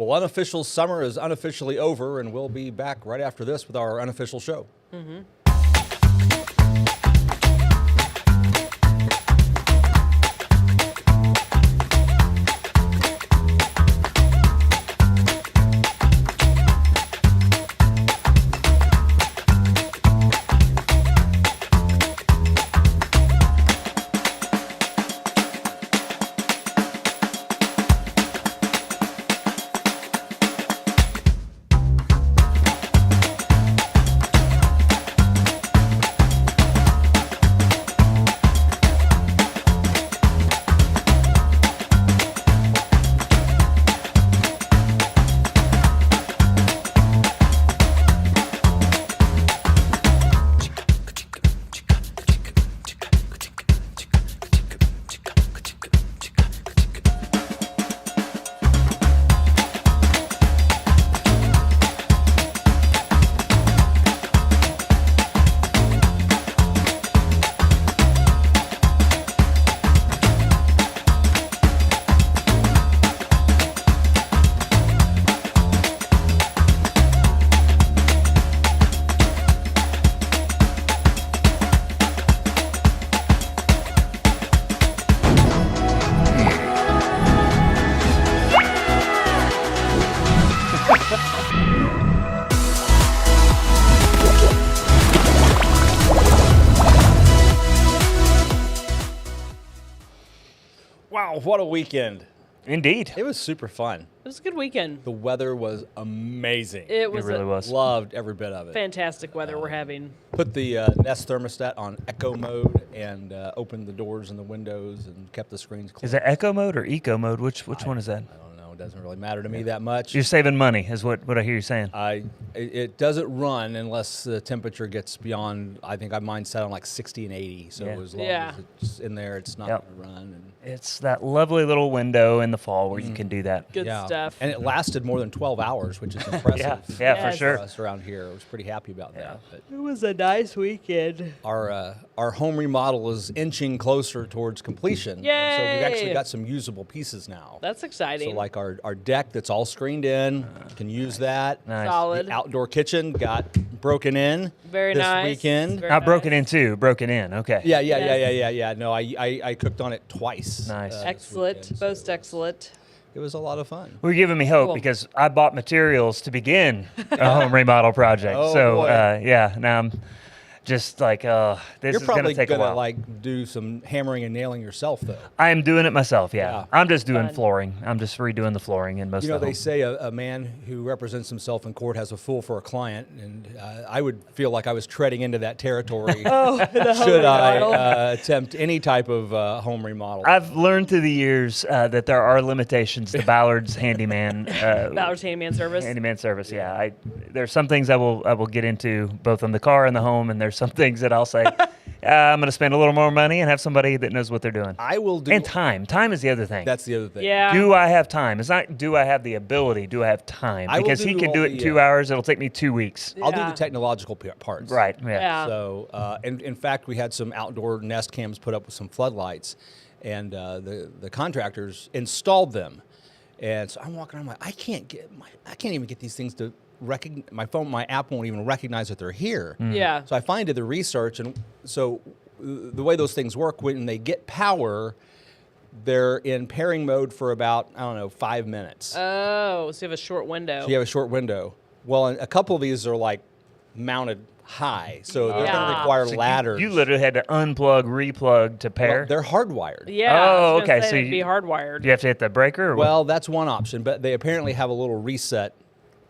Well, unofficial summer is unofficially over, and we'll be back right after this with our unofficial show. Mm-hmm. Wow, what a weekend. Indeed. It was super fun. It was a good weekend. The weather was amazing. It was really was. Loved every bit of it. fantastic weather we're having. Put the Nest thermostat on echo mode and opened the doors and the windows and kept the screens closed. Is that eco mode or eco mode? Which one is that? I don't know. It doesn't really matter to me that much. You're saving money, is what I hear you saying. It doesn't run unless the temperature gets beyond, I think mine set on like 60 and 80. So Yeah. as long Yeah. as it's in there, it's not Yep. going to run. And It's that lovely little window in the fall where you can do that. Good stuff. And it lasted more than 12 hours, which is impressive. Yeah, Yes. for sure. For us around here, I was pretty happy about that. But It was a nice weekend. our home remodel is inching closer towards completion. Yay! And so we've actually got some usable pieces now. That's exciting. So like our deck that's all screened in, can use that. Nice. Solid. The outdoor kitchen got broken in Very this nice. weekend. Very Not broken nice. in two, broken in. Okay. Yeah. No, I cooked on it twice. Nice. this Excellent. weekend, Most so excellent. It was a lot of fun. Well, you're giving me hope Cool. because I bought materials to begin a home remodel project. Oh, so, boy. now I'm just like, this You're is going probably to take a gonna while. like do some hammering and nailing yourself, though. I am doing it myself, yeah. Yeah. I'm just doing Fun. flooring. I'm just redoing the flooring in most You know, of the they homes. say a man who represents himself in court has a fool for a client, and I would feel like I was treading into that territory Oh, the home should I remodel. attempt any type of home remodel. I've learned through the years that there are limitations to Ballard's handyman Ballard's Handyman Service. handyman service. Yeah, there's some things I will get into both on the car and the home, and there's some things that I'll say I'm going to spend a little more money and have somebody that knows what they're doing. I will do. And time. Time is the other thing. That's the other thing. Yeah. Do I have time? It's not do I have the ability. Do I have time? I will Because he do can all do it the, in 2 hours. It'll take me 2 weeks. I'll do Yeah. the technological parts. Right. Yeah. Yeah. So, in fact, we had some outdoor Nest cams put up with some floodlights, and the contractors installed them. And so I'm walking around, I can't even get these things to recognize. My app won't even recognize that they're here. Yeah. So I finally did the research, and so the way those things work, when they get power, they're in pairing mode for about 5 minutes. Oh, so you have a short window. So you have a short window. Well, and a couple of these are like mounted high, so they're going Yeah. to require So ladders. You literally had to unplug, replug to pair. Well, they're hardwired. Yeah. Oh, I was gonna okay, say so it'd be you- hardwired. Do you have to hit the breaker? Or what? Well, that's one option, but they apparently have a little reset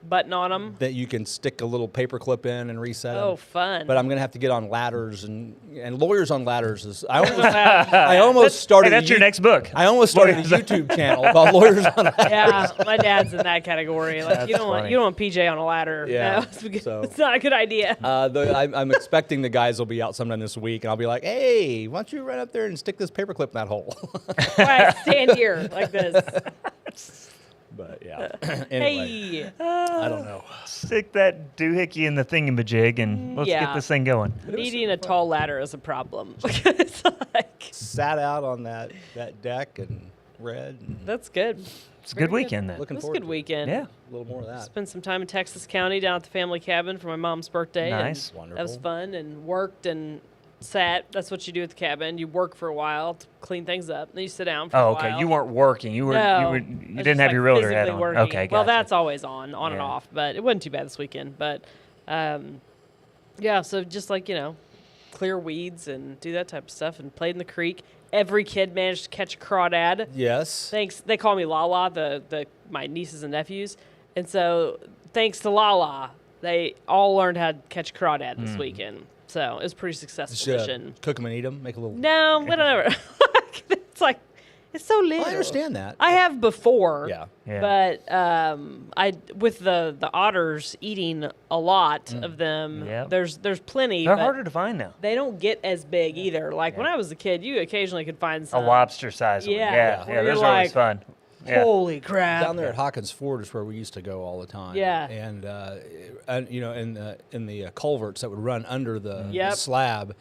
Button on them. that you can stick a little paper clip in and reset Oh, them. fun. But I'm going to have to get on ladders, and lawyers on ladders is. I almost started. Hey, that's your next book. I almost started a YouTube channel called Lawyers on Ladders. Yeah, my dad's in that category. Like you don't want PJ on a ladder. Yeah, No, so- it's not a good idea. I'm expecting the guys will be out sometime this week, and I'll be like, "Hey, why don't you run up there and stick this paperclip in that hole?" Why I stand here like this. But yeah. Anyway, Hey, I don't know. Stick that doohickey in the thingamajig and let's Yeah. get this thing going. needing a tall ladder is a problem. It's like, Sat out on that deck and red. And That's good. It's a good weekend then. looking It was a forward good to it. weekend. Yeah. A little more of that. Spent some time in Texas County down at the family cabin for my mom's birthday. Nice. And that was Wonderful. fun, and worked and sat. That's what you do at the cabin. You work for a while to clean things up. Then you sit down for a Oh, while. okay. You weren't working. You were. No, You I was didn't just, have your realtor hat physically on. working. Okay. Well, Gotcha. that's always on and Yeah. off, but it wasn't too bad this weekend. But yeah, so just like, clear weeds and do that type of stuff, and played in the creek. Every kid managed to catch a crawdad. Yes. Thanks. They call me Lala, my nieces and nephews, and so thanks to Lala, they all learned how to catch a crawdad this weekend. So it was a pretty successful mission. Cook them and eat them. Make a little. No, whatever. It's like, it's so little. I understand that. I have before. Yeah. Yeah. But I with the otters eating a lot of them. Yep. There's plenty. They're but harder to find now. They don't get as big either. Like when I was a kid, you occasionally could find A some. lobster size one. Yeah. Yeah. Where Those you're are always like, fun. Yeah. Holy crap! Down there at Hawkins Ford is where we used to go all the time. Yeah. And in the culverts that would run under the Yep. slab,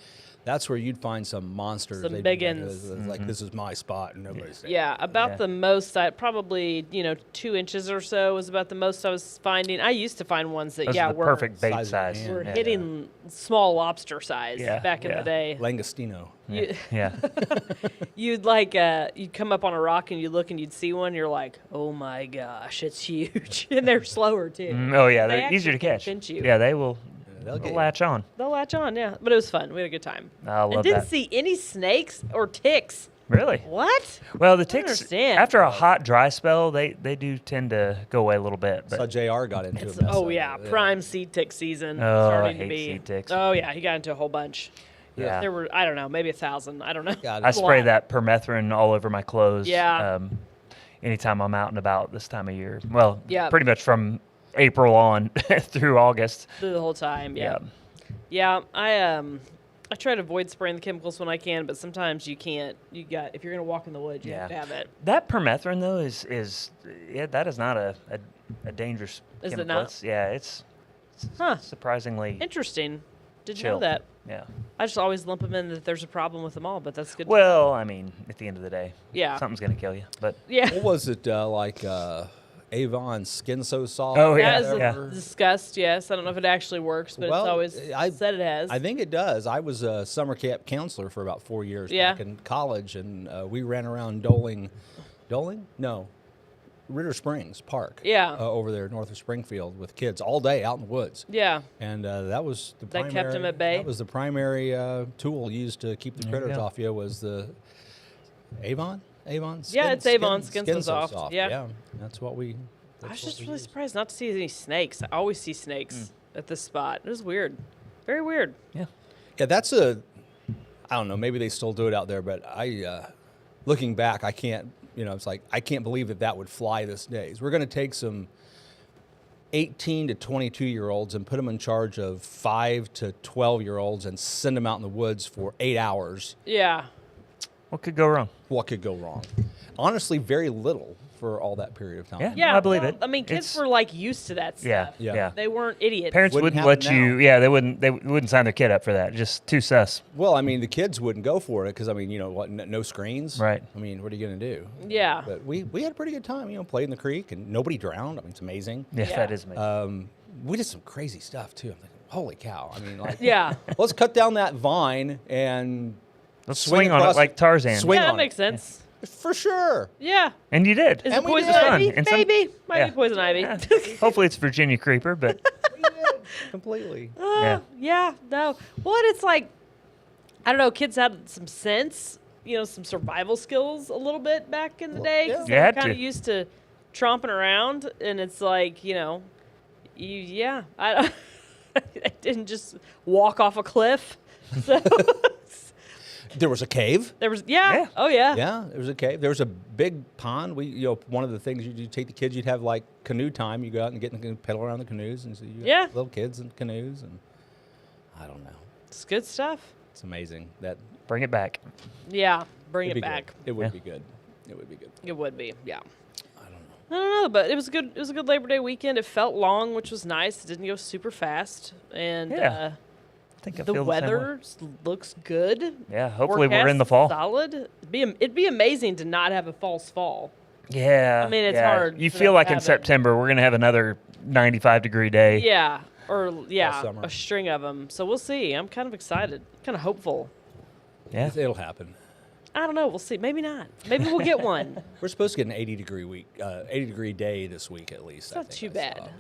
that's where you'd find some monsters. Some They'd big be like, uns. like, this is my spot, and nobody's there. Yeah, about Yeah. the most probably 2 inches or so was about the most I was finding. I used to find ones that Those are the were perfect bait Size of size. hand. were Yeah. hitting small lobster size Yeah, back in yeah. the day. Langostino. You, Yeah. you'd come up on a rock and you look and you'd see one. You're like, oh my gosh, it's huge, and they're slower too. Oh yeah, They they're easier to actually can catch. pinch you. Yeah, they will. They'll They'll get you. latch on. They'll latch on, yeah. But it was fun. We had a good time. I love and didn't that. see any snakes or ticks. Really? What? Well, the ticks understand. after a hot, dry spell, they do tend to go away a little bit. Saw But JR got into It's, a mess oh of yeah, it. prime seed tick season. Oh, I starting to hate be. seed ticks. Oh yeah, he got into a whole bunch. yeah, There were, I don't know, maybe 1,000. I don't know. God, I it's a spray lot. that permethrin all over my clothes. Yeah. Anytime I'm out and about this time of year. Well, Yeah. pretty much from April on through August. Through the whole time. Yeah. Yeah. I try to avoid spraying the chemicals when I can, but sometimes you can't. If you're gonna walk in the woods, you have to have it. That permethrin though is that is not a dangerous Is it chemical. not? It's Huh. surprisingly Interesting. Didn't chill. know that. Yeah. I just always lump them in that there's a problem with them all, but that's good. Well, I mean, at the end of the day, Yeah. something's gonna kill you. But Yeah. What was it Avon Skin So Soft? Oh, That yeah, is yeah. discussed, yes. I don't know if it actually works, but Well, it's always I- said it has. I think it does. I was a summer camp counselor for about 4 years Yeah. back in college, and we ran around Doling? No, Ritter Springs Park. Yeah. Over there north of Springfield with kids all day out in the woods. Yeah. And that was the That primary. kept 'em at bay? That was the primary tool used to keep the There you critters go. off you. Was the Avon? Avon? Yeah, it's Avon Skin So Soft, yeah. Yeah, that's what we. I was that's just what we really used. surprised not to see any snakes. I always see snakes at this spot. It was weird. Very weird. yeah. Yeah, that's a. I don't know. Maybe they still do it out there, but looking back, I can't. It's like I can't believe that would fly this days. We're going to take some 18 to 22-year-olds and put them in charge of 5 to 12-year-olds and send them out in the woods for 8 hours. Yeah. What could go wrong? What could go wrong? Honestly, very little for all that period of time. Yeah. Yeah. I believe well, it. I mean, kids It's- were like used to that stuff. Yeah, Yeah. yeah. They weren't idiots. Parents Wouldn't wouldn't happen let you. now. Yeah, they wouldn't sign their kid up for that. Just too sus. Well, I mean, the kids wouldn't go for it because, I mean, what? No screens. Right. I mean, what are you going to do? Yeah. But we had a pretty good time. Played in the creek and nobody drowned. I mean, it's amazing. Yeah, Yeah. that is amazing. We did some crazy stuff too. I'm thinking, holy cow! I mean, like, Yeah. let's cut down that vine and Let's swing swing on it across- like Tarzan. swing Yeah, that on makes it. sense. For sure. Yeah. And you did. Is And it we poison did. ivy? And some- Maybe. Might yeah. be poison ivy. Yeah. Hopefully it's Virginia creeper, but We did completely. Yeah. Yeah. No. Well, and it's like, I don't know, kids had some sense, some survival skills a little bit back in the day. 'Cause You they were had kind to. of used to tromping around, and it's like, I didn't just walk off a cliff. So There was a cave. there was, Yeah. Oh, yeah. Yeah, there was a cave. There was a big pond. One of the things you take the kids, you'd have like canoe time. You go out and get in the pedal around the canoes, and so you got Yeah. little kids in canoes, and I don't know. It's good stuff. It's amazing that bring it back. Yeah. Bring it'd it be back. Good. It would Yeah. be good. It would be good. It would be. Yeah. I don't know. I don't know, but it was a good Labor Day weekend. It felt long, which was nice. It didn't go super fast, and Yeah. think I The feel the same way. weather looks good. Yeah, hopefully we're in the Forecast fall. Solid. It'd be amazing to not have a false fall. Yeah. I mean, it's yeah. hard You for feel them to like in have it. September we're going to have another 95-degree day. Yeah, or summer. a string of them. So we'll see. I'm kind of excited, kind of hopeful. Yeah. It'll happen. I don't know. We'll see. Maybe not. Maybe we'll get one. We're supposed to get an 80-degree day this week at least. It's not too bad.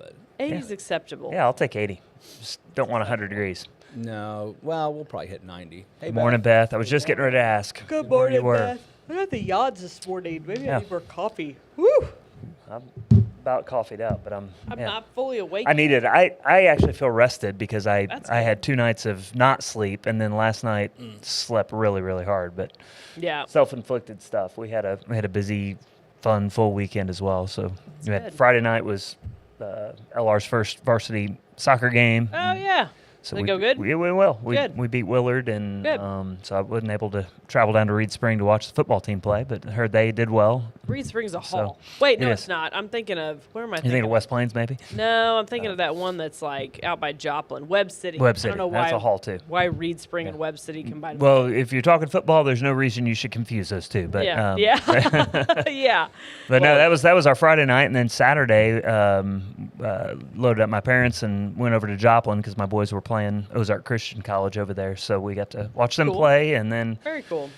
80's acceptable. Yeah, I'll take 80. Just don't want 100 degrees. No, well, we'll probably hit 90. Hey, Good morning, Beth. I was just getting ready to ask. Good where you morning, were. Beth. I got the yawns this morning. Maybe Yeah. I need more coffee. Woo! I'm about coffeeed out, but I'm yeah. not fully awake. I needed. I actually feel rested because I That's had 2 nights of not sleep, and then last night slept really really hard. But Yeah. self-inflicted stuff. We had a busy, fun, full weekend as well. So we had good. Friday night was LR's first varsity soccer game. Oh yeah. So Did it go good? We went well. Good. We beat Willard, and Good. so I wasn't able to travel down to Reed Spring to watch the football team play, but I heard they did well. Reed Springs a So, hall. Wait, no, it it's is. not. I'm thinking of where am I You thinking? think of West Plains maybe? No, I'm thinking of that one that's like out by Joplin, Webb City. Webb I City. don't know That's why, a hall too. Why Reed Spring and Yeah. Webb City combined? Well, if you're talking football, there's no reason you should confuse those two. But yeah, yeah. yeah. But no, Well- that was our Friday night, and then Saturday loaded up my parents and went over to Joplin because my boys were playing Ozark Christian College over there, so we got to watch them Cool. play, and then Very cool.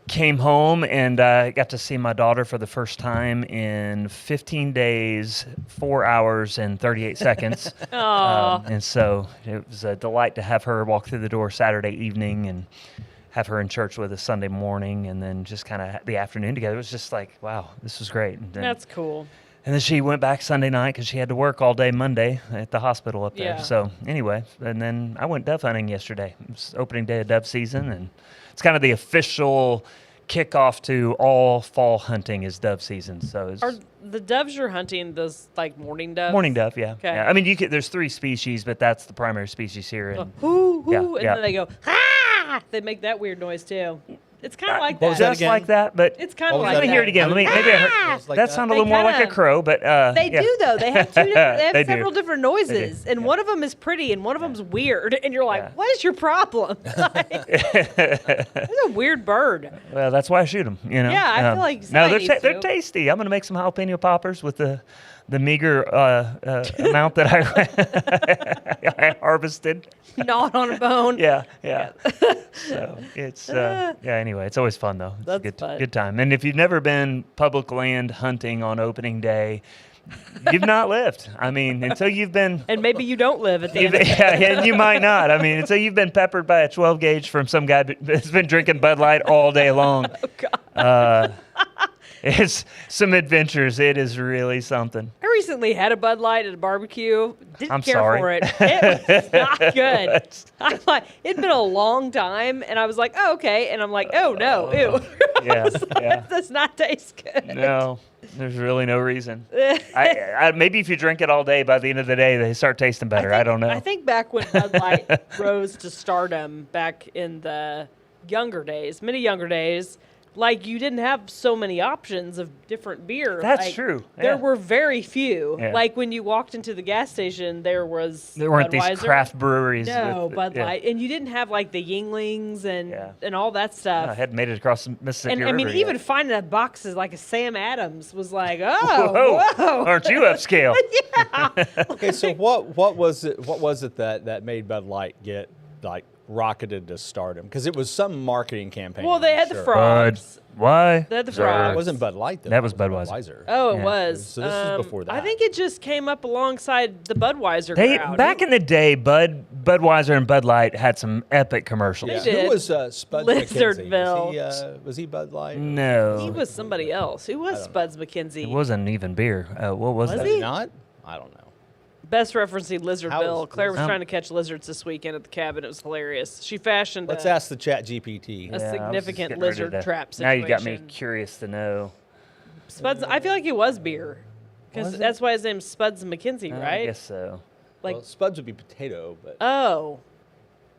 came home and got to see my daughter for the first time in 15 days, 4 hours and 38 seconds. Aw. And so it was a delight to have her walk through the door Saturday evening and have her in church with us Sunday morning, and then just kind of the afternoon together. It was just like, wow, this was great. And then, That's cool. and then she went back Sunday night because she had to work all day Monday at the hospital up there. Yeah. So anyway, and then I went dove hunting yesterday. It was opening day of dove season, and it's kind of the official kickoff to all fall hunting is dove season. So it's Are the doves you're hunting those like morning doves? morning dove, yeah. Okay. Yeah. I mean, there's 3 species, but that's the primary species here. And Hoo, hoo, Yeah, and yeah. then they go, ah! They make that weird noise too. It's kind of like What was that. that just again? like that, but It's kind What of was like that let me that. hear it again. Maybe I heard, Ah! Like that that? sounded a They little more like a kinda- crow, but They yeah. do though. They have two different. They have They do. several different noises, and Yeah. one of them is pretty, and one of them's weird. And you're like, Yeah. "What is your problem?" Like, it's a weird bird. Well, that's why I shoot them. You know. Yeah, I feel like no, somebody they're needs they're to. tasty. I'm gonna make some jalapeno poppers with the meager amount that I harvested. Gnawed on a bone. Yeah. So it's yeah. Anyway, it's always fun though. It's That's a good fun. good time. And if you've never been public land hunting on opening day, you've not lived. I mean, until you've been. And maybe you don't live at the end. Of the Yeah, and you might not. I mean, until you've been peppered by a 12 gauge from some guy that's been drinking Bud Light all day long. It's some adventures. It is really something. I recently had a Bud Light at a barbecue. Didn't I'm care sorry. for it. It was not good. I'm like, it'd been a long time, and I was like, oh, okay. And I'm like, oh, no, ew. Yeah, yeah. That does not taste good. No, there's really no reason. Maybe if you drink it all day, by the end of the day, they start tasting better. I don't know. I think back when Bud Light rose to stardom back in the many younger days, like you didn't have so many options of different beer. That's Like, true, There yeah. were very few. Yeah. Like when you walked into the gas station, there weren't these Budweiser. craft breweries. No, with, Bud yeah. Light, and you didn't have like the Yinglings and Yeah. all that stuff. I hadn't made it across the Mississippi and I River mean, yet. even finding a box like a Sam Adams was like, oh, Whoa, aren't you upscale? Okay, so what was it that made Bud Light get like rocketed to stardom? Because it was some marketing campaign. Well, they I'm had the sure. frogs. Why? They had the Sir. frogs. It wasn't Bud Light though. That was It Budweiser. Oh, it Yeah. was. So this is before I that. think it just came up alongside the Budweiser They crowd. back in the day, Budweiser and Bud Light had some epic commercials. Yeah. They did. Who was Spuds Lizardville. McKenzie? Was he Bud Light? No, He was somebody else. Who was Spuds it McKenzie? wasn't even beer. What was Was that? Was he he? not? I don't know. Best referencing Lizardville. is- Claire was Um, trying to catch lizards this weekend at the cabin. It was hilarious. She fashioned Let's a, ask the Chat GPT. a Yeah, I was just significant getting ready lizard to- trap Now situation. you got me curious to know. Spuds. I feel like it was beer. Because Was it? that's why his name's Spuds McKenzie, I right? guess so. Like, Well, Spuds would be potato, but oh.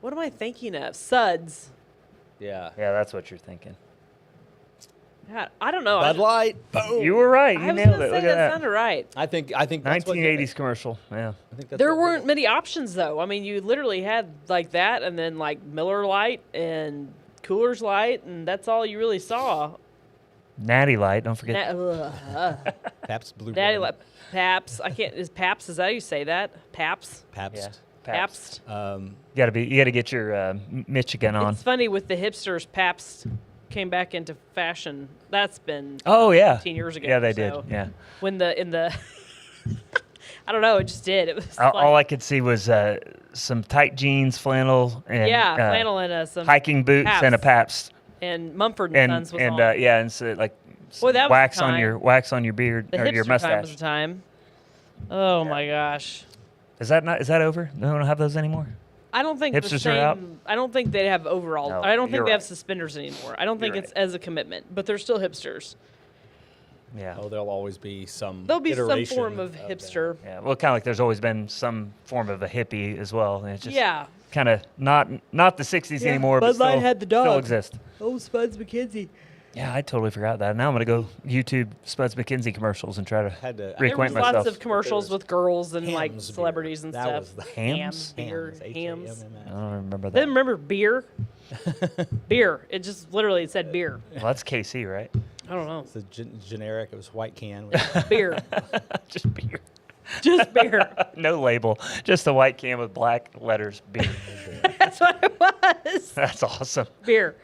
What am I thinking of? Suds. yeah. Yeah, that's what you're thinking. God, I don't know. Bud Light. Boom. You were right. You I was nailed gonna it. say Look that at sounded right. I think that's what did it. 1980s commercial. Yeah. I think that's There what did weren't it. many options though. I mean, you literally had like that, and then like Miller Lite and Coors Light, and that's all you really saw. Natty Light. Don't forget. Pabst Blue Daddy Ribbon. Light, Paps. I can't. Is Paps? Is that how you say that? Paps. Pabst. Pabst. You got to get your Michigan on. It's funny with the hipsters. Pabst came back into fashion. That's been Oh yeah. 15 years ago. Yeah, they so did. Yeah. When the I don't know. It just did. It was All I could see was some tight jeans, flannel, and flannel and some hiking boots Pabst. and a Pabst. and Mumford and And Sons was and on. yeah, and so like Boy, that was wax the on time. your beard The or your hipster time mustache. was the time. Oh my gosh. Is that over? They don't have those anymore. I don't think the Hipsters are same, out? I don't think they have overall. No, I don't think you're they have right. suspenders anymore. I don't think You're it's right. as a commitment, but they're still hipsters. Yeah. Oh, there'll always be some. There'll be some iteration form of that. hipster. Yeah. Well, kind of like there's always been some form of a hippie as well. And it's just Yeah. kind of not the 60s Yeah, anymore, Bud but still, Light had the still dog. exist. Oh, Spuds McKenzie. Yeah, I totally forgot that. Now I'm gonna go YouTube Spuds McKenzie commercials and try to Had to- There was reacquaint lots myself. of commercials with girls and like Hams beer. celebrities and That stuff. was the- Hams? beer, Hams, hams. I don't remember that. Then remember beer? Beer. It just literally said beer. Well, that's KC, right? I don't know. It's a generic. It was white can. with- Beer. Just beer. Just beer. No label. Just a white can with black letters. Beer. That's what it was. That's awesome. Beer.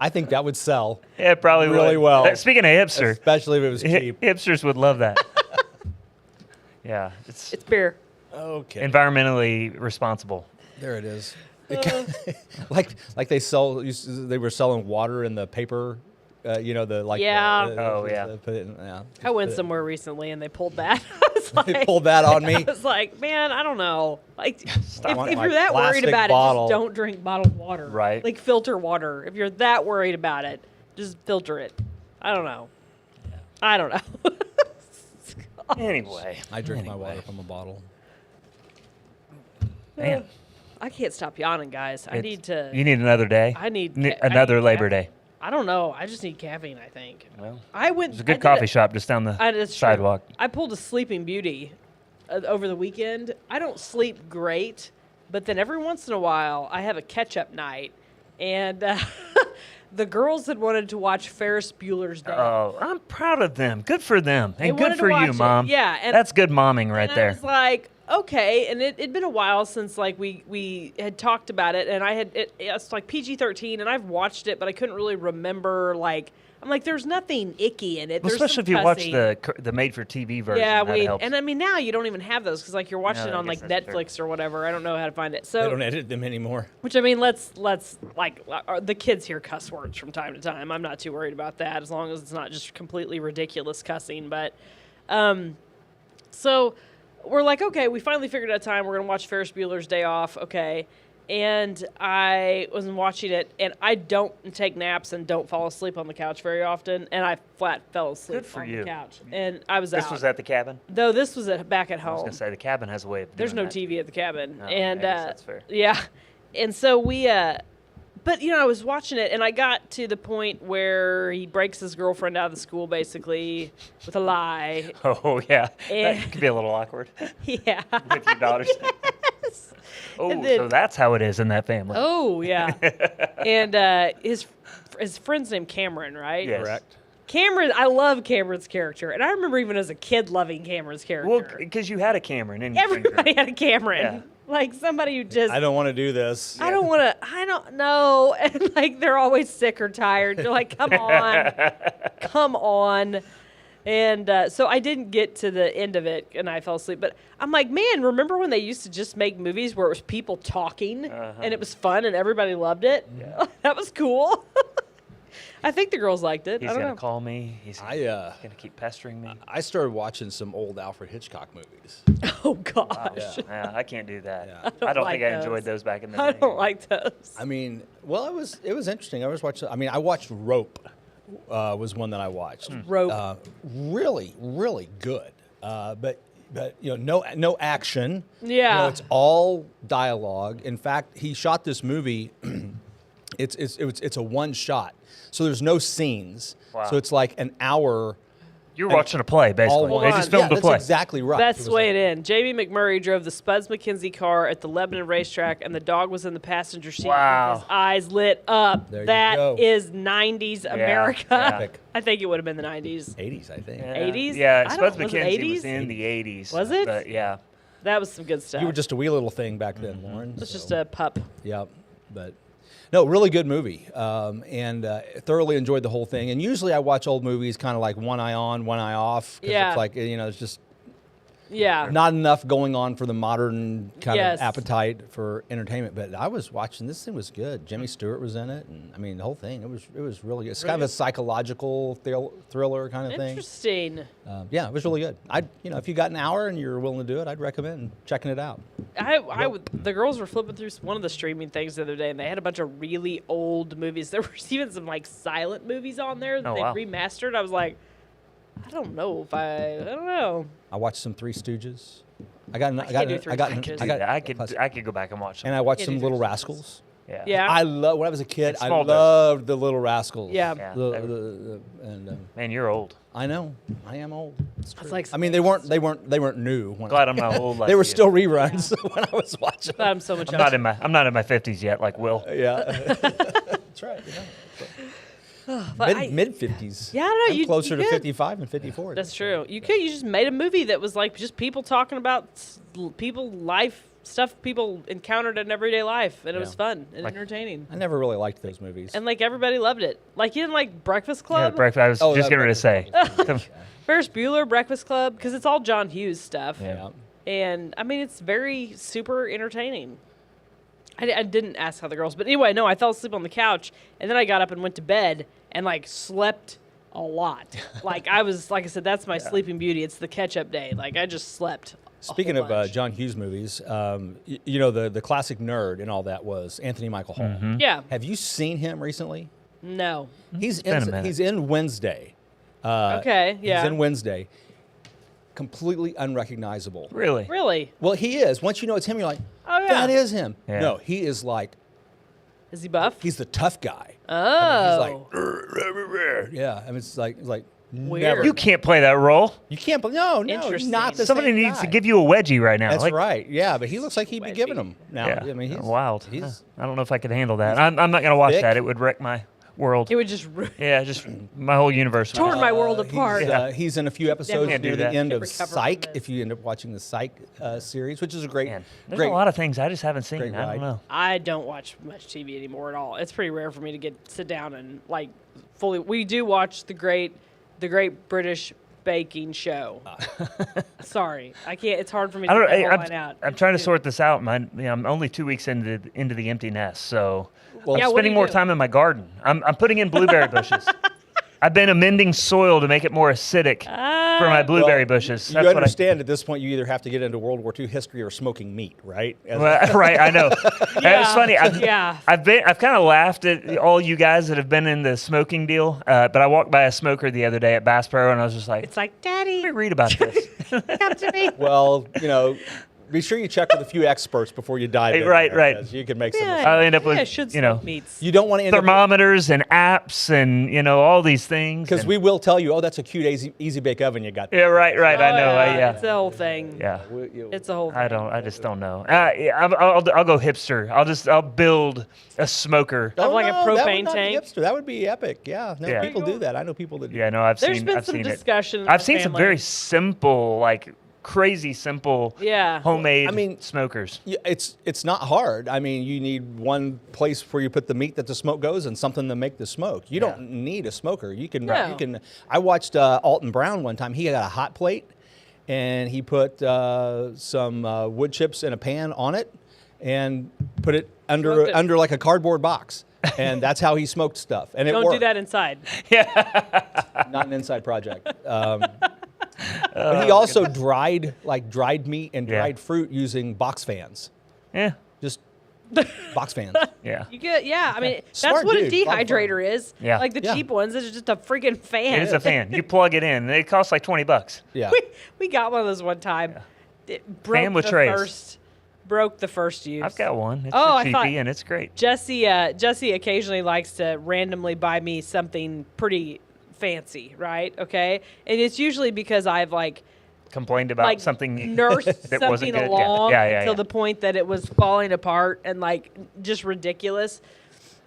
I think that would sell, Yeah, it probably Really would. well. Speaking of hipster, especially if it was cheap. hipsters would love that. Yeah, it's It's beer. Okay, environmentally responsible. there it is. Like they were selling water in the paper. The like. Yeah. Oh, yeah. Put it in, yeah. I went somewhere recently and they pulled that. I was like, They pulled that on me. I was like, man, I don't know. Like, if want my you're that worried plastic about bottle. it, just don't drink bottled water. Right. Like filter water. If you're that worried about it, just filter it. I don't know. I don't know. Anyway, I drink my water from a bottle. man, I can't stop yawning, guys. I need to. You need another day. I need another I need Labor caffeine. Day. I don't know. I just need caffeine. I think. Well, I went. there's a I good did coffee shop just down the that's true. sidewalk. I pulled a Sleeping Beauty over the weekend. I don't sleep great, but then every once in a while I have a catch-up night, and the girls had wanted to watch Ferris Bueller's Day. Oh, I'm proud of them. Good for them, They and wanted good to for watch you, it. Mom. Yeah, and- that's good momming right and I there. was like, okay, and it'd been a while since like we had talked about it, and it's like PG-13, and I've watched it, but I couldn't really remember like. I'm like, there's nothing icky in it. Well, There's especially some if you watch cussing. the made-for-TV version. Yeah, that helps. and I mean now you don't even have those because like you're watching No, it I on like guess that's true. Netflix or whatever. I don't know how to find it. They So, don't edit them anymore. which I mean, let's like the kids hear cuss words from time to time. I'm not too worried about that as long as it's not just completely ridiculous cussing. But, so we're like, okay, we finally figured out a time. We're gonna watch Ferris Bueller's Day Off. Okay. And I was watching it, and I don't take naps and don't fall asleep on the couch very often, and I flat fell asleep Good for on you. the couch, and I was This out. was at the cabin. Though this was back at I was home. gonna say the cabin has a way of There's doing no that. TV at the cabin, Oh, and I guess that's fair. yeah, and so we, but I was watching it, and I got to the point where he breaks his girlfriend out of the school basically with a lie. Oh yeah, And- that could be a little awkward Yeah. with your daughters. Oh, And then- so that's how it is in that family. Oh yeah. And his friend's named Cameron, right? Yes. Correct. Cameron, I love Cameron's character, and I remember even as a kid loving Cameron's character. Well, because you had a Cameron in your Everybody had a Cameron. Yeah. Like somebody who just I don't want to do this. I don't want to. I don't know. And like they're always sick or tired. They're like, come on, come on. And so I didn't get to the end of it, and I fell asleep. But I'm like, man, remember when they used to just make movies where it was people talking, and it was fun, and everybody loved it? Yeah. That was cool. I think the girls liked it. He's I don't gonna know. call me. He's I gonna keep pestering me. I started watching some old Alfred Hitchcock movies. Oh gosh, Yeah, I can't do that. Yeah. I don't like think I those. enjoyed those back in the day. I don't like those. I mean, well, it was interesting. I watched Rope. Was one that I watched. Rope. Really, really good. But no action. Yeah. It's all dialogue. In fact, he shot this movie It's a one shot, so there's no scenes. Wow. So it's like an hour. You're watching a play, basically. All They just filmed a that's play. exactly right. Best way it in. Jamie McMurray drove the Spuds McKenzie car at the Lebanon racetrack, and the dog was in the passenger seat Wow. with his eyes lit up. There you That go. is 90s America. yeah. Epic. I think it would have been the 90s. 80s, I think. Yeah. 80s? Yeah, I Spuds don't- was it McKenzie 80s? was in the 80s. Was it? But yeah. That was some good stuff. You were just a wee little thing back then, Lauren. It was just so, a pup. yeah, but no, really good movie, and thoroughly enjoyed the whole thing. And usually I watch old movies kind of like one eye on, one eye off. 'Cause Yeah. it's like it's just Yeah. not enough going on for the modern kind Yes. of appetite for entertainment. But I was watching this thing was good. Jimmy Stewart was in it, and I mean the whole thing. It was really good. It's kind of a psychological thriller kind of thing. Interesting. Yeah, it was really good. If you got an hour and you're willing to do it, I'd recommend checking it out. The girls were flipping through one of the streaming things the other day, and they had a bunch of really old movies. There was even some like silent movies on there that Oh, they wow. remastered. I was like, I don't know. I watched some Three Stooges. I can't do Three Stooges. I could go back and watch them. and I watched Can't some do Little Three Stooges. Rascals. Yeah. Yeah. I love when I was a kid. It's I small dose. loved the Little Rascals. Yeah. Yeah. And Man, you're old. I know I am old. It's I was true. like, I mean, they weren't new. When Glad I'm not old like they were you. still reruns when I was watching. them. I'm so much. I'm not in my 50s yet, like Will. Yeah, that's right. Mid 50s. Yeah, I don't know. I'm You- closer you to could. 55 and 54. That's true. You just made a movie that was like just people talking about people life stuff people encountered in everyday life, and it was Yeah. fun and entertaining. I never really liked those movies. And like everybody loved it. Like you didn't like Breakfast Yeah, Club, breakfast. I was Oh, just that getting ready to say. Ferris Bueller, Breakfast Club, because it's all John Hughes stuff. yeah. And I mean, it's very super entertaining. I didn't ask how the girls, but anyway, no, I fell asleep on the couch, and then I got up and went to bed and like slept a lot. Like I said, that's my sleeping beauty. It's the catch-up day. Like I just slept. Speaking a of whole bunch. John Hughes movies, the classic nerd and all that was Anthony Michael Hall. Yeah, Have you seen him recently? no, He's been a minute. he's in Wednesday. okay, yeah, He's in Wednesday. Completely unrecognizable. Really? really? Well, he is. Once you know it's him, you're like, Oh yeah, that is him. Yeah. No, he is like, Is he buff? he's the tough guy. Oh, He's like, yeah. I mean, it's like Weird. never. You can't play that role. You can't. No, he's Interesting. not the Somebody same needs guy. to give you a wedgie right now. That's like, right. Yeah, but he looks like he'd be giving Wedgie. them now. Yeah. I mean, he's wild. He's I don't know if I could handle that. I'm not going to watch thick. that. It would wreck my world. it would just Yeah, just my whole universe. would torn just- my world apart. He's in a few episodes Can't do near the that. end Can't of recover from Psych. this. If you end up watching the Psych series, which is a great, Man, there's great. a lot of things I just haven't seen. great I ride. don't know. I don't watch much TV anymore at all. It's pretty rare for me to sit down and like fully. We do watch the Great British Baking Show. Sorry, I can't. It's hard for me to I don't. get that Hey, whole line out. I'm trying to sort this out. I'm only 2 weeks into the empty nest, so Well, Yeah, I'm what do spending you more do? time in my garden. I'm putting in blueberry bushes. I've been amending soil to make it more acidic for my blueberry bushes. You That's what understand at this point, you either have to get into World War II history or smoking meat, right? Right, I know. It's funny. Yeah. I've kind of laughed at all you guys that have been in the smoking deal. But I walked by a smoker the other day at Bass Pro, and I was just like, It's like, let me Daddy, read about this. come to me. Well, be sure you check with a few experts before you dive in. Right, there, right. 'cause You can make some Yeah, mistakes. I'll end up with, yeah, should you know, smoke meats. You don't want to end up thermometers and apps and all these things. because and- we will tell you, oh, that's a cute easy bake oven you got. Yeah, right. I know. It's the whole thing. Yeah. It's a whole thing. I just don't know. I'll go hipster. I'll build a smoker. Of like a that would propane not be tank? hipster. That would be epic. Yeah, no, Yeah. people do that. I know people that. Yeah, no, I've There's seen. been I've some seen discussion. it. in I've the seen some family. very simple, like crazy simple, Yeah. homemade I mean- smokers. Yeah, it's not hard. I mean, you need one place where you put the meat that the smoke goes and something to make the smoke. You don't need a smoker. You can. No. You can. I watched Alton Brown one time. He got a hot plate, and he put some wood chips in a pan on it, and put it Smoked it. under like a cardboard box, and that's how he smoked stuff. And it Don't worked. do that inside. Not an inside project. But he also dried meat and Yeah. dried fruit using box fans. Yeah, Just box fans. yeah. You get, yeah. I mean, that's Smart what dude. a Lot of fun. dehydrator is. Yeah. Like the Yeah. cheap ones, it's just a freaking fan. It is a fan. You plug it in. It costs like $20. Yeah. We got one of those one time. It broke Fan with the trays. first broke the first use. I've got one. It's Oh, a I cheapie, thought- and it's great. Jesse occasionally likes to randomly buy me something pretty fancy, right? Okay, and it's usually because I've Complained about something nursed that something wasn't good. along Yeah. until the point that it was falling apart and just ridiculous.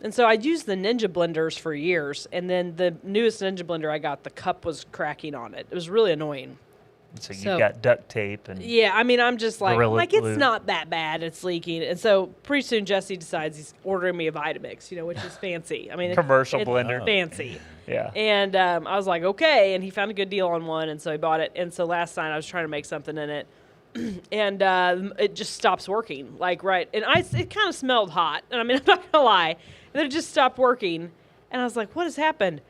And so I'd used the Ninja blenders for years, and then the newest Ninja blender I got, the cup was cracking on it. It was really annoying. So you've So- got duct tape and Yeah, I mean, I'm just Gorilla it's Glue. not that bad. It's leaking. And so pretty soon Jesse decides he's ordering me a Vitamix, which is fancy. I mean, Commercial it's blender. fancy. yeah. And I was like, okay. And he found a good deal on one, and so he bought it. And so last night I was trying to make something in it, and it just stops working. Right. And it kind of smelled hot. And I mean, I'm not gonna lie. And then it just stopped working. And I was like, what has happened?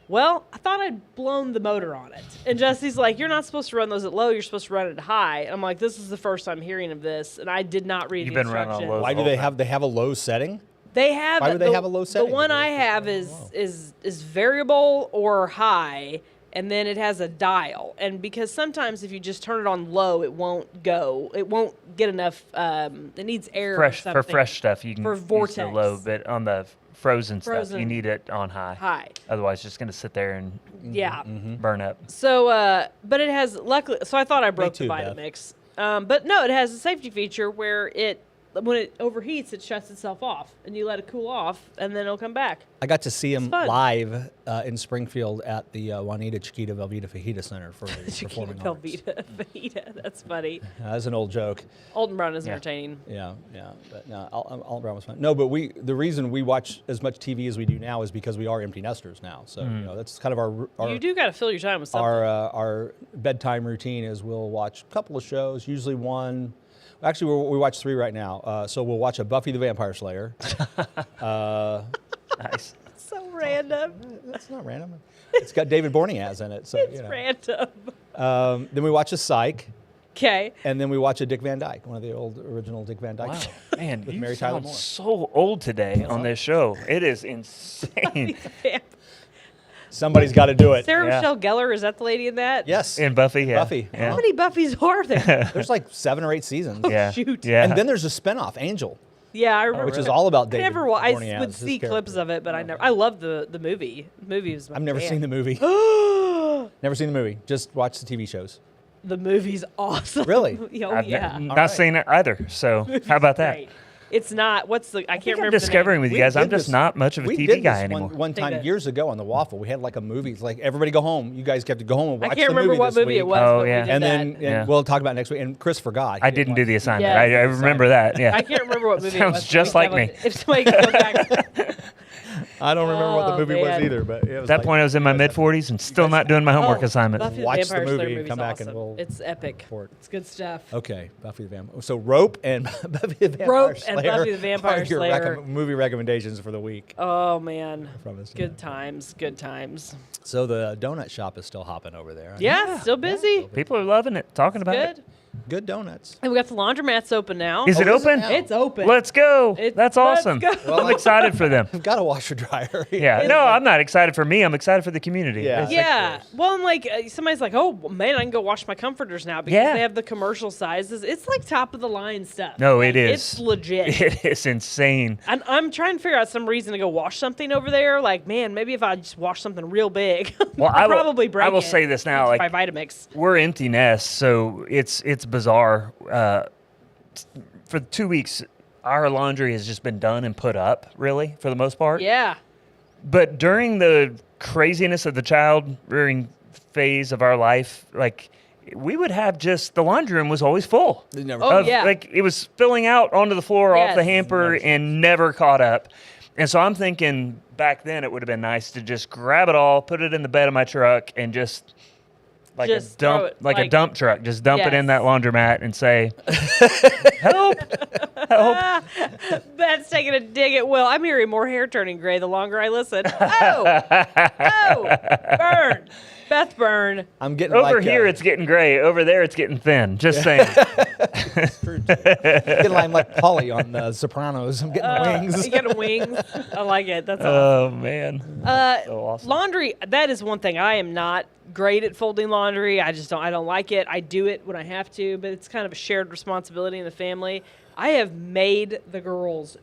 Well, I thought I'd blown the motor on it. And Jesse's like, you're not supposed to run those at low. You're supposed to run it at high. And I'm like, this is the first I'm hearing of this. And I did not read You've the been running on instructions. low. Why do they have a low setting? They have. Why would they have a low setting? The one I have is variable or high, and then it has a dial. And because sometimes if you just turn it on low, it won't go. It won't get enough. It needs air. Or fresh for something. fresh stuff. You can For use the vortex. low, but on the frozen stuff, you Frozen. need it on high. High. Otherwise, it's just going to sit there and Yeah. burn up. So, but it has luckily. So I thought I broke too, the Beth. Vitamix, but no, it has a safety feature where when it overheats, it shuts itself off, and you let it cool off, and then it'll come back. I got to see him fun. live in Springfield at the Juanita Chiquita Velveeta Fajita Center for the Chiquita Performing Arts. Velveeta fajita. That's funny. That's an old joke. Alton Brown is Yeah. entertaining. Yeah, but no, Alton Brown was fun. No, but the reason we watch as much TV as we do now is because we are empty nesters now. So that's kind of our You do got to fill your time with something. our bedtime routine is we'll watch a couple of shows, usually one. Actually, we watch 3 right now. So we'll watch a Buffy the Vampire Slayer. Nice. so random. That's not random. It's got David Boreanaz in it. So It's random. Then we watch a Psych, Okay. and then we watch a Dick Van Dyke, one of the original Dick Van Dyke. Wow, shows. man, With you Mary Tyler sound Moore. so old today on this show. It is insane. Somebody's got to do it. Sarah Yeah. Michelle Gellar, is that the lady in that? Yes. In Buffy, yeah. Buffy. Yeah. How many Buffys are there? There's like 7 or 8 seasons. Yeah. shoot. Yeah. And then there's a spinoff, Angel, Yeah, I remember. which is all about I David never. I Boreanaz, would his see character. clips of it, but I never. I love the movie. The movie was. I've never seen the movie. Never seen the movie. Just watch the TV shows. The movie's awesome. Really? Oh I've yeah. not right. seen it either. So how about that? Great. It's not. What's the? I can't I'm remember. discovering the with We you guys, I'm did just this- not much of a We TV did guy this anymore. one time that- years ago on the Waffle. We had like a movie. It's like everybody go home. You guys have to go home and name. watch I can't the remember movie what this movie week. it was. Oh, but yeah. we did And that. then and Yeah. we'll talk about it next week. And Chris forgot. I didn't do the assignment. Yes. I remember that. Yeah. I can't remember what movie. Sounds it was. just We like can me. look- If somebody can go back. I don't remember what Oh, the movie was man. either. But it was At that like, point, I was in my mid 40s and still not doing my homework Oh, assignment. Buffy the Watch the Vampire Slayer movie, movie's come back and awesome. we'll It's epic. report. It's good stuff. Okay, Buffy the Vampire. So Rope and Buffy the Vampire Rope Slayer. and Buffy the Vampire are your Slayer. movie recommendations for the week. Oh man. From us. Good times. Good times. So the donut shop is still hopping over there. Yeah, still busy. People are loving it, talking about Good. it. Good donuts. And we got the laundromats open now. Is it is it open? now? It's open. Let's go. That's let's awesome. go. I'm excited for them. I've got a washer dryer. Yeah. No, I'm not excited for me. I'm excited for the community. Yeah. It's- Yeah. Well, I'm like, somebody's like, oh, man, I can go wash my comforters now because Yeah. they have the commercial sizes. It's like top of the line stuff. No, Like, it is. It's legit. It is insane. And I'm trying to figure out some reason to go wash something over there. Like, man, maybe if I just wash something real big, Well, I'll I will- probably break I will it. say this now, By like- Vitamix. We're empty nests, so it's bizarre. For 2 weeks, our laundry has just been done and put up, really, for the most part. Yeah. But during the craziness of the child rearing phase of our life, like we would have just the laundry room was always full. They never- Oh, yeah. Like it was filling out onto the floor off the Yes. hamper and never caught up. And so I'm thinking back then it would have been nice to just grab it all, put it in the bed of my truck, and just like Just a dump, throw it, like a like- dump truck, just dump it in Yes. that laundromat and say, "Help, help!" That's taking a dig at Will. I'm hearing more hair turning gray the longer I listen. Oh, burn. Beth Byrne. I'm getting Over like, here, it's getting gray. Over there, it's getting thin. Just saying. getting like, I'm like Polly on The Sopranos. I'm getting wings. You getting wings? I like it. That's Oh, awesome. man. So awesome. Laundry, that is one thing. I am not great at folding laundry. I don't like it. I do it when I have to, but it's kind of a shared responsibility in the family. I have made the girls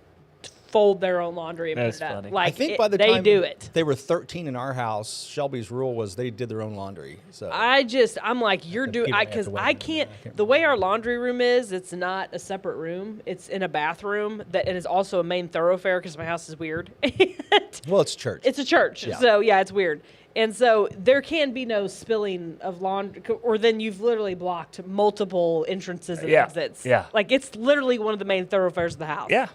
fold their own laundry and That's put it up. funny. I Like, think by the they time do it. they were 13 in our house, Shelby's rule was they did their own laundry. So I'm like, you're doing, Peter, I have because to weigh I in. can't, I can't the way our laundry room is, it's not a separate room. It's in a bathroom that it is also a main thoroughfare because my house is weird. well, it's church. It's a church. Yeah. So, yeah, it's weird. And so there can be no spilling of laundry, or then you've literally blocked multiple entrances and Yeah. exits. Yeah. Like, it's literally one of the main thoroughfares of the house. Yeah.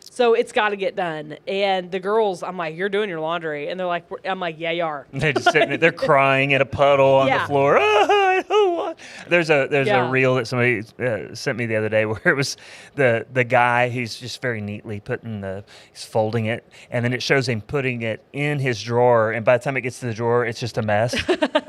So it's got to get done. And the girls, I'm like, you're doing your laundry. And they're like, I'm like, yeah, you are. They're just sitting there, they're crying in a puddle on Yeah. the floor. Oh, I don't want. There's Yeah. a reel that somebody sent me the other day where it was the guy, he's just very neatly he's folding it, and then it shows him putting it in his drawer, and by the time it gets to the drawer, it's just a mess.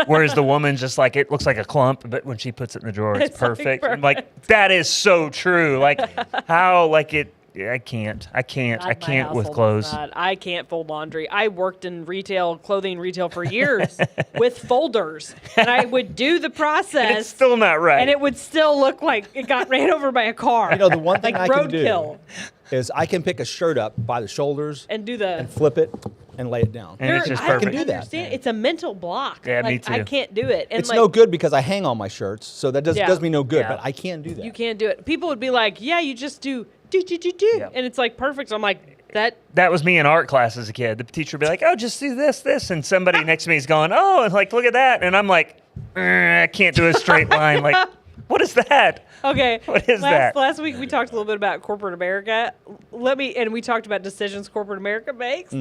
Whereas the woman just like, it looks like a clump, but when she puts it in the drawer, it's It's like perfect. I'm like, that is so true. Like how, like I can't Not my with household, clothes. it's not. I can't fold laundry. I worked in clothing retail for years with folders, and I would do the process. It's still not right. and it would still look like it got ran over by a car. You know, the one thing like I can do roadkill, is I can pick a shirt up by the shoulders and do the. and flip it and lay it down. And it's There- just I perfect. can do that. understand. It's a mental block. Yeah, me Like, I too. can't do it. And It's like, no good because I hang all my shirts, so that Yeah. does me no good. Yeah. But I can do that. You can't do it. People would be like, "Yeah, you just do, Yep. and it's like perfect." I'm like, That was me in art class as a kid. The teacher would be like, "Oh, just do this," and somebody next to me is going, "Oh," and like, "Look at that," and I'm like, "I can't do a straight line." Like, what is that? Okay. What is that? Last week we talked a little bit about corporate America. And we talked about decisions corporate America makes.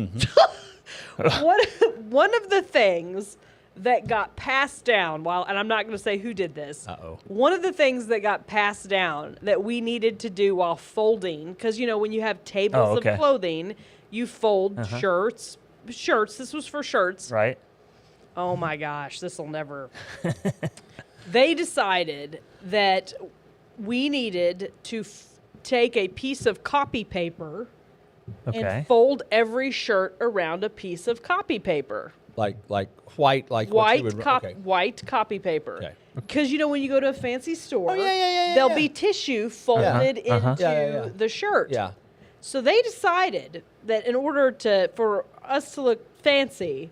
One of the things that got passed down and I'm not going to say who did this. Uh-oh. One of the things that got passed down that we needed to do while folding, because when you have tables okay. of clothing, you fold shirts. This was for shirts. Right? Oh my gosh, this will never. They decided that we needed to take a piece of copy paper Okay. and fold every shirt around a piece of copy paper. like white, like what you would, okay. White copy paper. Okay. Because when you go to a fancy store, yeah, there'll yeah. be tissue folded into Yeah. the shirt. Yeah. So they decided that in order for us to look fancy,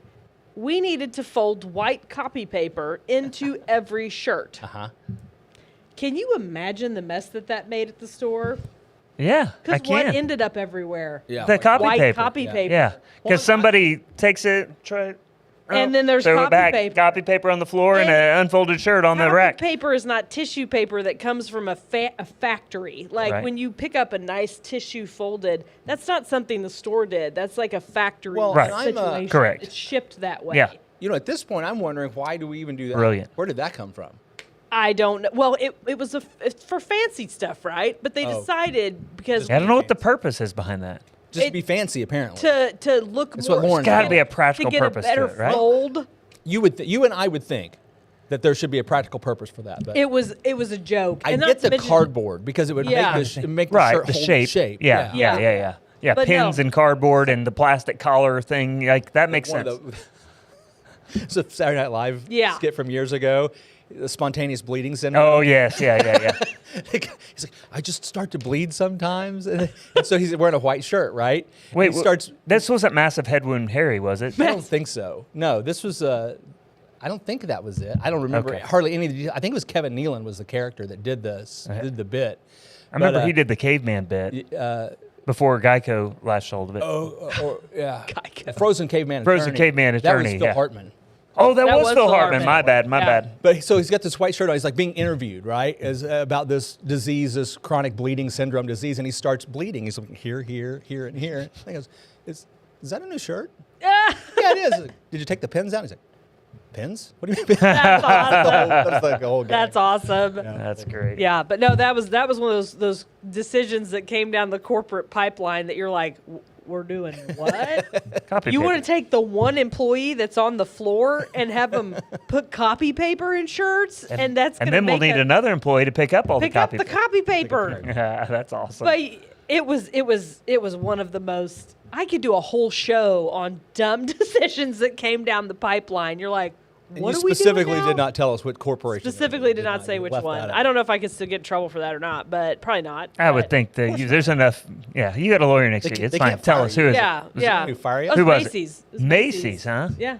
we needed to fold white copy paper into every shirt. Uh-huh. Can you imagine the mess that made at the store? Yeah, I Because can. what ended up everywhere? Yeah. The copy White paper. copy Yeah. paper. Yeah, because somebody takes it, And then there's throw copy it back, paper. copy paper on the floor, and And an unfolded shirt on the Copy rack. paper is not tissue paper that comes from a factory. Like Right. when you pick up a nice tissue folded, that's not something the store did. That's like a factory Well, Right. I'm, situation. Correct. It's shipped that way. Yeah. At this point, I'm wondering, why do we even do that? Brilliant. Where did that come from? I don't know. Well, it was it's for fancy stuff, right? But they Oh. decided because I don't know what the purpose is behind that. Just It- to be fancy, apparently. to look That's more. what Lauren Got to said. be a practical to get purpose a better to it, right? fold. You and I would think that there should be a practical purpose for that. But It was a joke. I And not get to the mention- cardboard because it would Yeah. make the Right, shirt the hold shape. shape. Yeah, Yeah. Yeah, But pins no. and cardboard and the plastic collar thing, like that makes One sense. of the- It's a Saturday Night Live Yeah. skit from years ago. The spontaneous bleeding syndrome. Oh yes, yeah. He's like, I just start to bleed sometimes, and so he's wearing a white shirt, right? Wait, he starts. this wasn't Massive Head Wound Harry, was it? I don't think so. No, this was. I don't think that was it. I don't remember Okay. hardly any of the details. I think it was Kevin Nealon was the character that did this, did the bit. I remember But, he did the caveman bit before Geico latched hold of it. Yeah. Geico. Frozen Caveman Frozen Attorney. Caveman That Attorney, was Phil yeah. Hartman. Oh, that That was was Phil Phil Hartman. Hartman. My Yeah. bad. But so he's got this white shirt on. He's like being interviewed, right, about this disease, this chronic bleeding syndrome disease, and he starts bleeding. He's like, here, and here. And he goes, is that a new shirt? Yeah, it is. Like, did you take the pins out? He's like, pins? What do you mean? That's awesome. That's like the whole game. That's awesome. That's great. Yeah, but no, that was one of those decisions that came down the corporate pipeline that you're like, we're doing what? Copy You paper. want to take the one employee that's on the floor and have them put copy paper in shirts, and that's And gonna then we'll make need another employee to pick up all the pick up copy the paper. copy paper. Yeah, that's awesome. But it was one of the most. I could do a whole show on dumb decisions that came down the pipeline. You're like, And what you are we specifically doing now? did not tell us what corporation. Specifically did not say You which left one. that I out. don't know if I could still get in trouble for that or not, but probably not. I would But- think that there's enough. Yeah, you got a lawyer next to you. It's they fine. can't Tell fire us you. who is Yeah, it. yeah. Who, fire you? It was Who was it? Macy's. It was Macy's, huh? Yeah.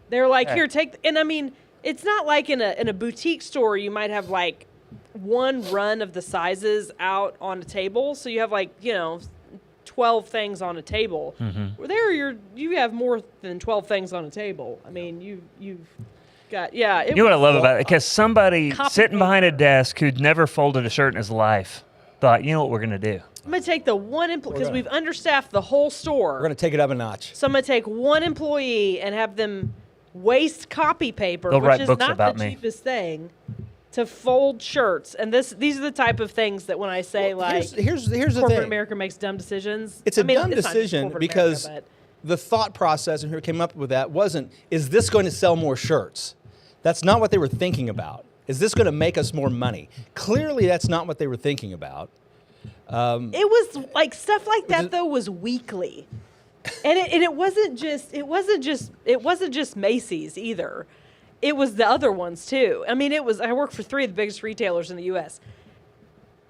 They're like, Okay. here, take. And I mean, it's not like in a boutique store you might have like one run of the sizes out on a table, so you have like 12 things on a table. Mm-hmm. There, you have more than 12 things on a table. I mean, you've got It You know what I love about it? Because somebody Copy sitting behind a paper. desk who'd never folded a shirt in his life thought, you know what we're going to do? I'm gonna take the one because gonna- we've understaffed the whole store. We're going to take it up a notch. So I'm going to take one employee and have them waste copy paper, They'll which write is books not about the me. cheapest thing, to fold shirts. And these are the type of things that when I say Here's the corporate thing. America makes dumb decisions. It's a dumb it's not just decision corporate because America, the thought process and who came up with that wasn't, is this going to sell more shirts? That's not what they were thinking about. Is this going to make us more money? Clearly, that's not what they were thinking about. but it was like stuff like that though was weekly. And it wasn't just Macy's either. It was the other ones too. I mean, I worked for 3 of the biggest retailers in the U.S.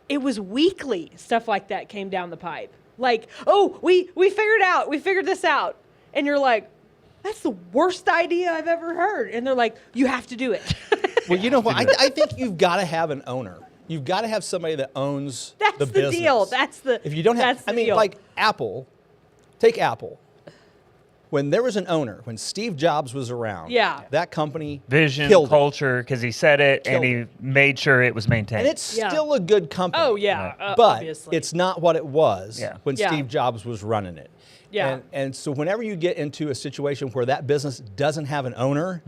It was weekly stuff like that came down the pipe. Like, oh, we figured this out, and you're like, that's the worst idea I've ever heard. And they're like, you have to do it. Well, you know what? I think you've got to have an owner. You've got to have somebody that owns That's the the business. deal. That's the. If you don't have, that's the I mean, deal. like Apple, take Apple. When there was an owner, when Steve Jobs was around, Yeah. that company Vision, killed it. culture, because he said it and Killed he made sure it was maintained. And it's Yeah. still a good company. Oh yeah, but obviously. it's not what it was Yeah. when Yeah. Steve Jobs was running it. Yeah. And so whenever you get into a situation where that business doesn't have an owner,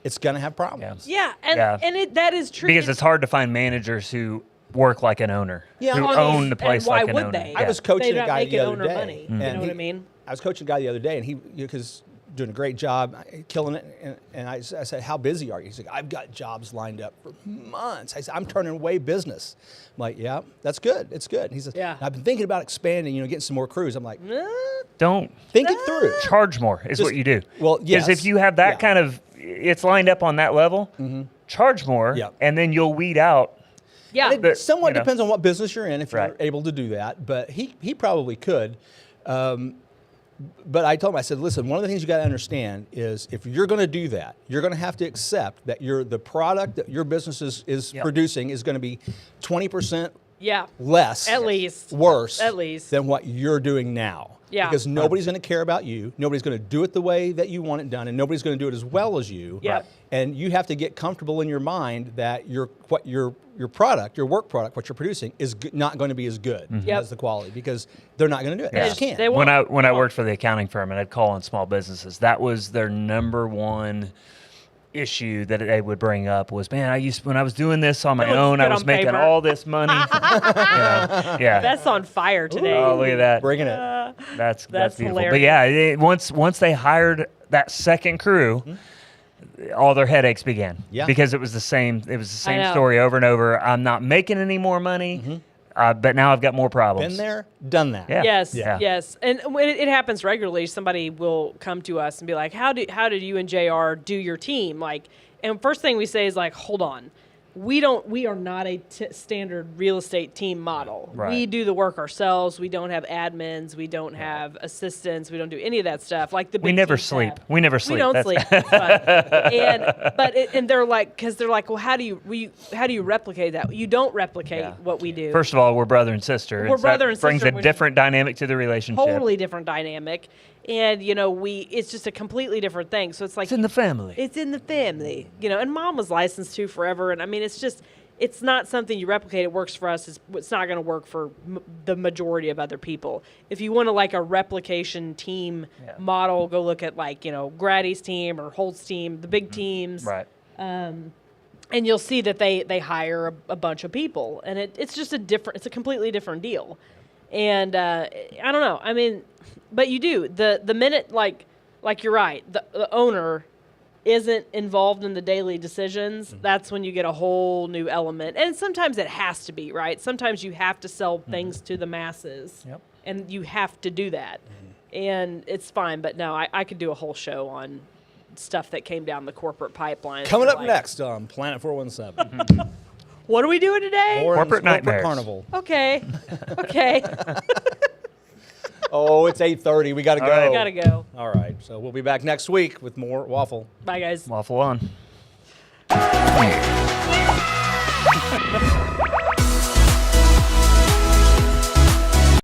it's going to have problems. Yeah, and Yeah. that is true. because it's hard to find managers who work like an owner, Yeah, who I mean, own the and place why like an would owner. they? I Yeah. was coaching They're a not guy the making other owner day. money. You know what I mean? I was coaching a guy the other day, and he because doing a great job, killing it. And I said, "How busy are you?" He's like, "I've got jobs lined up for months." I said, "I'm turning away business." I'm like, "Yeah, that's good. It's good." He says, Yeah. "I've been thinking about expanding, getting some more crews." I'm like, Don't "Think it through." charge more is Just- what you do. well, Because yes. if you have that Yeah. kind of, it's lined up on that level, charge more, Yeah. and then you'll weed out. Yeah, It But, somewhat you know. depends on what business you're in if Right. you're able to do that. But he probably could. But I told him, I said, listen, one of the things you got to understand is if you're going to do that, you're going to have to accept that the product that your business is Yep. producing is going to be 20% yeah, less, At least. worse, At least. than what you're doing now. Yeah. Because nobody's going to care about you. Nobody's going to do it the way that you want it done, and nobody's going to do it as well as you. Yep. And you have to get comfortable in your mind that your product, your work product, what you're producing is not going to be as good Yep. as the quality because they're not going to do it. They Yeah. just can't. They When won't. I worked for the accounting firm and I'd call on small businesses, that was their number one issue that they would bring up was, man, when I was doing this on my It looks own, I good was on making paper." all this money. Yeah. That's on fire today. Oh, look at that. Bringing it. That's That's beautiful. hilarious. But yeah, once they hired that second crew, all their headaches began. Yeah. Because it was the same. It was the same know. story over and over. I'm not making any more money, but now I've got more problems. Been there, done that. Yeah. Yes, Yeah. yes, and when it happens regularly. Somebody will come to us and be like, how did you and JR do your team?" And first thing we say is like, "Hold on, we are not a standard real estate team model. Right. We do the work ourselves. We don't have admins. We don't have assistants. We don't do any of that stuff. Like the We big never teams sleep. have. We never We sleep. don't That's- sleep. It's fun. And they're like, because they're like, well, how do you replicate that? You don't replicate Yeah. what we do. First of all, we're brother and sister. We're and so that brother and brings sister, a which- different dynamic to the relationship. Totally different dynamic, and it's just a completely different thing. So it's like It's in the family. it's in the family, and Mom was licensed too forever, and I mean it's not something you replicate. It works for us. It's not going to work for the majority of other people. If you want a replication team model, go look at Grady's team or Holt's team, the big teams, Right. and you'll see that they hire a bunch of people, and it's just it's a completely different deal. And I don't know. I mean, but you do. The minute, like you're right, the owner isn't involved in the daily decisions, that's when you get a whole new element. And sometimes it has to be, right? Sometimes you have to sell things to the masses. Yep. And you have to do that. And it's fine. But no, I could do a whole show on stuff that came down the corporate pipeline. Coming up next on Planet 417. What are we doing today? Corporate nightmares. Carnival. Okay. Okay. Oh, it's 8:30. We got to go. right. Gotta go. All right. So we'll be back next week with more Waffle. Bye, guys. Waffle on.